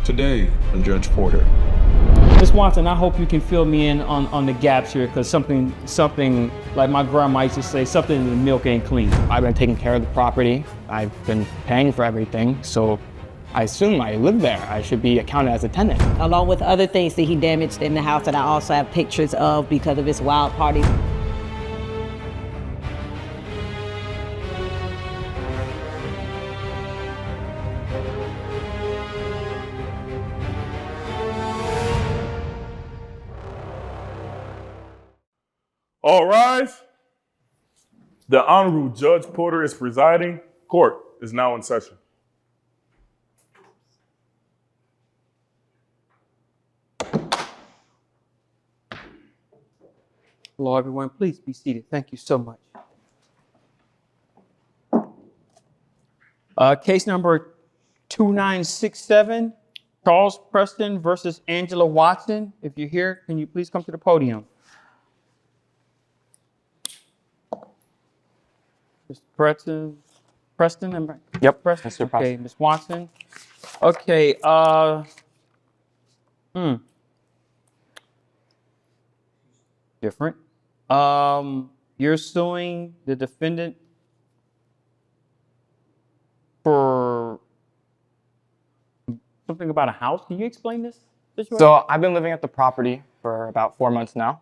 Today on Judge Porter. Ms. Watson, I hope you can fill me in on the gaps here, because something like my grandma used to say, something in the milk ain't clean. I've been taking care of the property. I've been paying for everything, so I assume I live there. I should be accounted as a tenant. Along with other things that he damaged in the house that I also have pictures of because of his wild parties. All rise. The Honorable Judge Porter is presiding. Court is now in session. Hello, everyone. Please be seated. Thank you so much. Case number 2967, Charles Preston versus Angela Watson. If you're here, can you please come to the podium? Mr. Preston, am I? Yep, Preston? Mr. Okay, Preston. Ms. Watson. Okay, different. You're suing the defendant for something about a house. Can you explain this situation? So I've been living at the property for about 4 months now.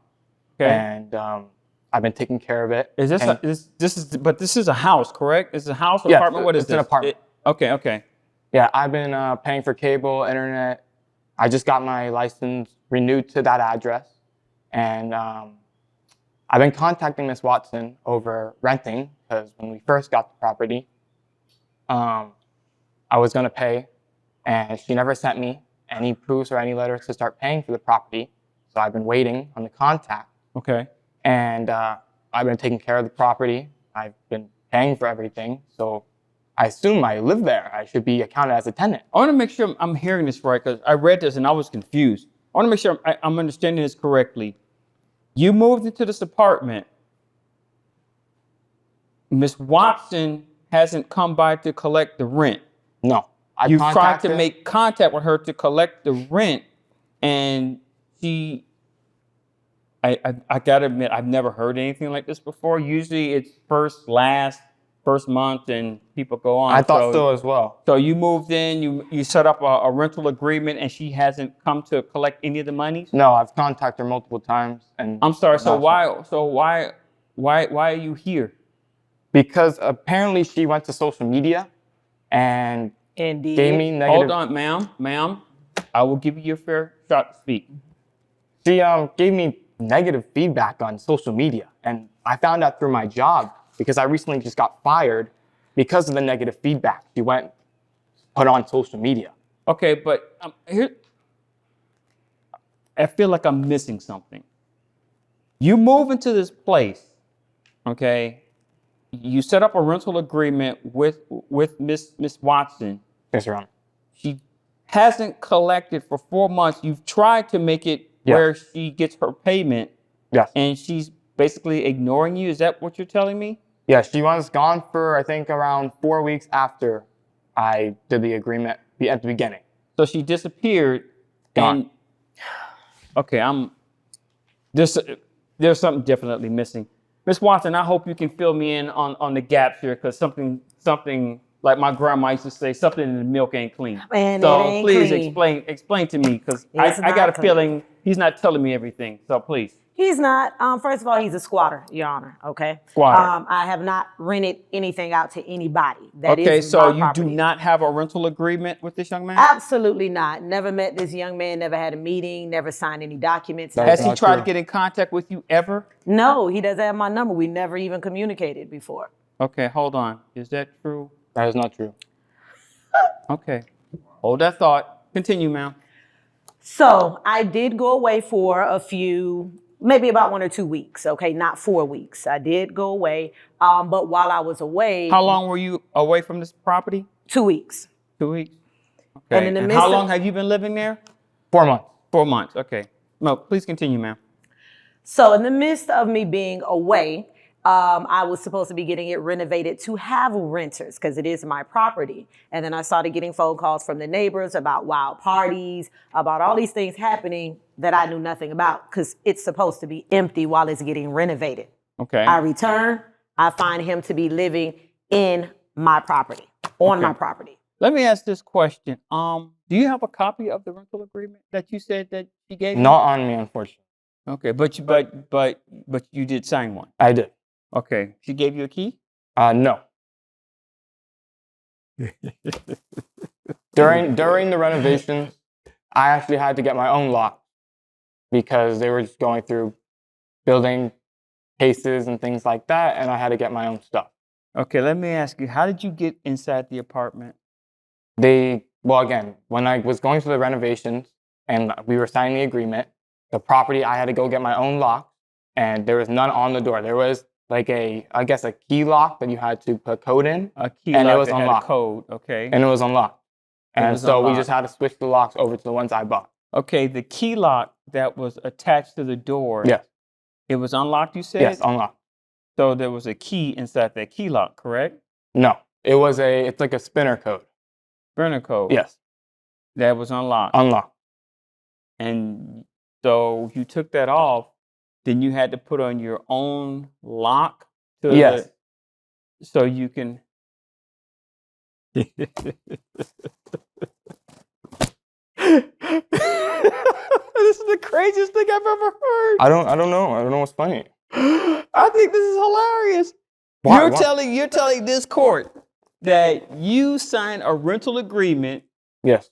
Okay. And I've been taking care of it. Is this and this is a house, correct? Is it a house or Yes, apartment? What is it's this? an apartment. Okay. Yeah, I've been paying for cable, internet. I just got my license renewed to that address. And I've been contacting Ms. Watson over renting, because when we first got the property, I was gonna pay, and she never sent me any proofs or any letters to start paying for the property. So I've been waiting on the contact. Okay. And I've been taking care of the property. I've been paying for everything. So I assume I live there. I should be accounted as a tenant. I want to make sure I'm hearing this right, because I read this and I was confused. I want to make sure I'm understanding this correctly. You moved into this apartment. Ms. Watson hasn't come by to collect the rent. No. You've tried to make contact with her to collect the rent, and she, I gotta admit, I've never heard anything like this before. Usually it's first month, and people go on. I thought so as well. So you moved in, you set up a rental agreement, and she hasn't come to collect any of the monies? No, I've contacted her multiple times. And I'm sorry, why are you here? Because apparently she went to social media and Indeed. gave me negative. Hold on, ma'am. I will give you your fair shot to speak. She gave me negative feedback on social media, and I found out through my job because I recently just got fired because of the negative feedback she put on social media. Okay, but here, I feel like I'm missing something. You move into this place, okay? You set up a rental agreement with Miss Watson. Yes, Your Honor. She hasn't collected for 4 months. You've tried to make it where she gets her payment. Yes. And she's basically ignoring you. Is that what you're telling me? Yeah, she was gone for, I think, around 4 weeks after I did the agreement at the beginning. So she disappeared. Gone. And okay, there's something definitely missing. Ms. Watson, I hope you can fill me in on the gaps here, because something like my grandma used to say, something in the milk ain't clean. And so it ain't please clean. explain to me, because It's I got a not clean. feeling he's not telling me everything. So please. He's not. First of all, he's a squatter, Your Honor. Okay. Squatter. I have not rented anything out to anybody. That is Okay, so my you property. do not have a rental agreement with this young man? Absolutely not. Never met this young man. Never had a meeting. Never signed any documents. That Has is he not tried true. to get in contact with you ever? No, he doesn't have my number. We never even communicated before. Okay, hold on. Is that true? That is not true. Okay. Hold that thought. Continue, ma'am. So I did go away for a few, maybe about 1 or 2 weeks. Okay, not 4 weeks. I did go away. But while I was away, How long were you away from this property? 2 weeks. 2 weeks. Okay. And in the And midst how of- long have you been living there? 4 months. 4 months. Okay. No, please continue, ma'am. So in the midst of me being away, I was supposed to be getting it renovated to have renters because it is my property. And then I started getting phone calls from the neighbors about wild parties, about all these things happening that I knew nothing about because it's supposed to be empty while it's getting renovated. Okay. I return, I find him to be living in my property, on my property. Let me ask this question. Do you have a copy of the rental agreement that you said that she gave you? Not on me, unfortunately. Okay, but you did sign one. I did. Okay. She gave you a key? No. During the renovations, I actually had to get my own lock because they were just going through building cases and things like that, and I had to get my own stuff. Okay, let me ask you, how did you get inside the apartment? Well, again, when I was going through the renovations and we were signing the agreement, the property, I had to go get my own lock, and there was none on the door. There was like a key lock that you had to put code in. A key and lock it was that had a unlocked. code, okay. And it was unlocked. And was so we unlocked. just had to switch the locks over to the ones I bought. Okay, the key lock that was attached to the door. Yes. It was unlocked, you said? Yes, unlocked. So there was a key inside that key lock, correct? No, it's like a spinner code. Burner code. Yes, That was unlocked. unlocked. And so you took that off, then you had to put on your own lock to Yes. so you can This is the craziest thing I've ever heard. I don't know. I don't know what's funny. I think this is hilarious. Why- You're why- telling this court that you signed a rental agreement. Yes,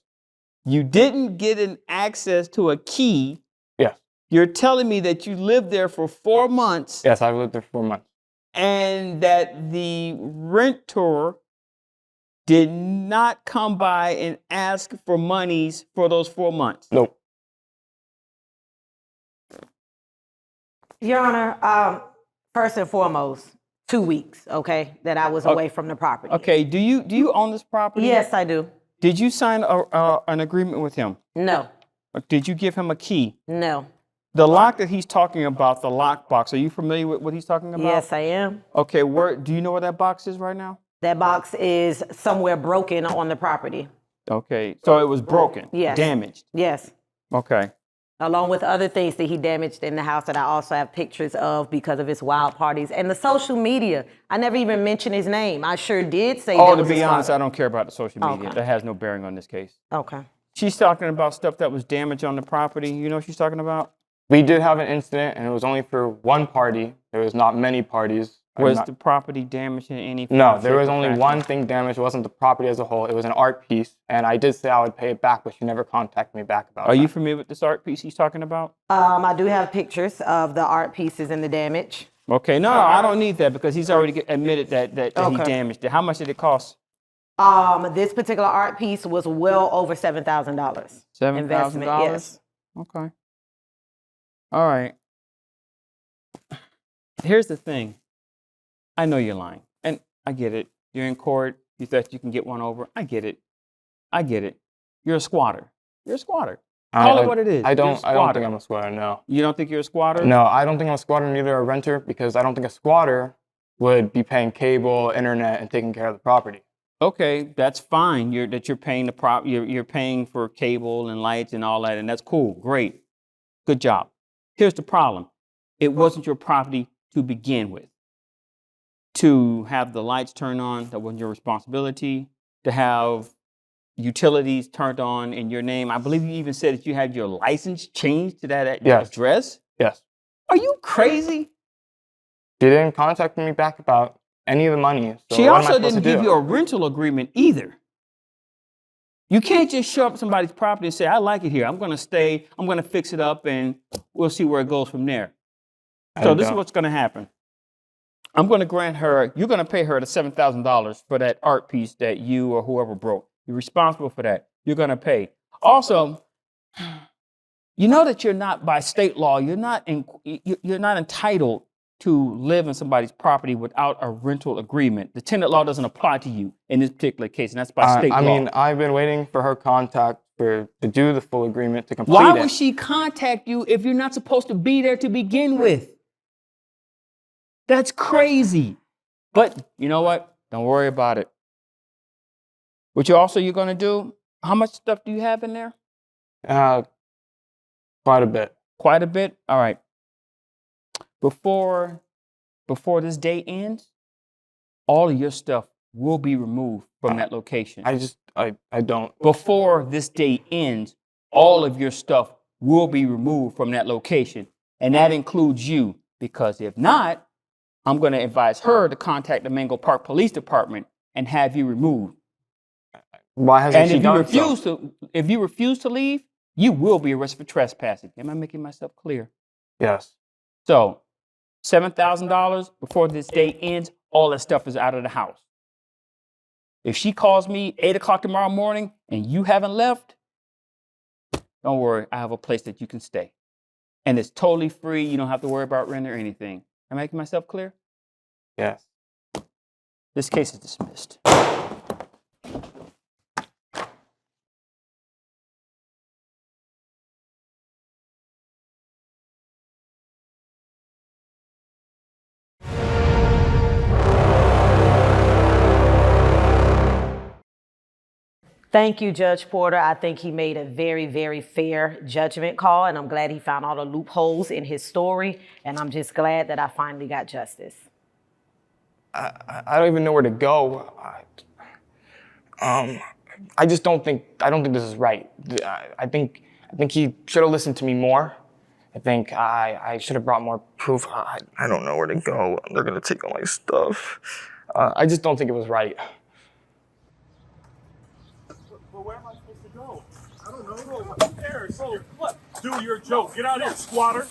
You didn't get an access to a key. yes, You're telling me that you lived there for 4 months yes. I've lived there for 4 months. and that the renter did not come by and ask for monies for those 4 months. Nope. Your Honor, first and foremost, 2 weeks, okay, that I was away from the property. Okay, do you own this property? Yes, I do. Did you sign an agreement with him? No, Or did you give him a key? no. The lock that he's talking about, the lock box, are you familiar with what he's talking about? Yes, I am. Okay, do you know where that box is right now? That box is somewhere broken on the property. Okay, so it was broken, Yes. damaged. Yes. Okay. Along with other things that he damaged in the house that I also have pictures of because of his wild parties and the social media. I never even mentioned his name. I sure did say that Oh, to was be his honest, father. I don't care about the social media. Okay. That has no bearing on this case. Okay. She's talking about stuff that was damaged on the property. You know what she's talking about? We did have an incident, and it was only for one party. There was not many parties. Was the property damaged in any No, form, there shape, was or only fashion? one thing damaged. It wasn't the property as a whole. It was an art piece, and I did say I would pay it back, but she never contacted me back about it. Are you familiar with this art piece he's talking about? I do have pictures of the art pieces and the damage. Okay, no, I don't need that because he's already admitted that he Okay. damaged it. How much did it cost? This particular art piece was well over $7,000. $7,000? Yes. Okay. All right. Here's the thing. I know you're lying, and I get it. You're in court. You thought you can get one over. I get it. I get it. You're a squatter. You're a squatter. Call it what it is. I You're a don't squatter. think I'm a squatter, no. You don't think you're a squatter? No, I don't think I'm a squatter, neither a renter, because I don't think a squatter would be paying cable, internet, and taking care of the property. Okay, that's fine. You're paying you're paying for cable and lights and all that, and that's cool. Great. Good job. Here's the problem. It wasn't your property to begin with. To have the lights turned on, that wasn't your responsibility. To have utilities turned on in your name. I believe you even said that you had your license changed to that Yes. address. Yes. Are you crazy? They didn't contact me back about any of the money. So She what am I also supposed didn't to give do? you a rental agreement either. You can't just show up somebody's property and say, I like it here. I'm going to stay. I'm going to fix it up and we'll see where it goes from there. So this is what's going to happen. I'm going to grant her, you're going to pay her the $7,000 for that art piece that you or whoever broke. You're responsible for that. You're going to pay. Also, you know that you're not, by state law, you're not entitled to live in somebody's property without a rental agreement. The tenant law doesn't apply to you in this particular case, and that's by state law. I mean, I've been waiting for her contact to do the full agreement to complete Why it. would she contact you if you're not supposed to be there to begin with? That's crazy. But you know what? Don't worry about it. What you're going to do, how much stuff do you have in there? Quite a bit. Quite a bit? All right. Before this day ends, all of your stuff will be removed from that location. I don't. Before this day ends, all of your stuff will be removed from that location. And that includes you, because if not, I'm going to advise her to contact the Mango Park Police Department and have you removed. Why hasn't And she if you done refuse so? if you refuse to leave, you will be arrested for trespassing. Am I making myself clear? Yes. So, $7,000 before this day ends, all that stuff is out of the house. If she calls me 8 o'clock tomorrow morning and you haven't left, don't worry, I have a place that you can stay. And it's totally free. You don't have to worry about rent or anything. Am I making myself clear? Yes. This case is dismissed. Thank you, Judge Porter. I think he made a very, very fair judgment call, and I'm glad he found all the loopholes in his story, and I'm just glad that I finally got justice. I don't even know where to go. I just don't think this is right. I think he should have listened to me more. I think I should have brought more proof. I don't know where to go. They're gonna take all my stuff. I just don't think it was right. But where am I supposed to go? I don't know. Who cares? So what? Do your joke. Get out of here, squatter.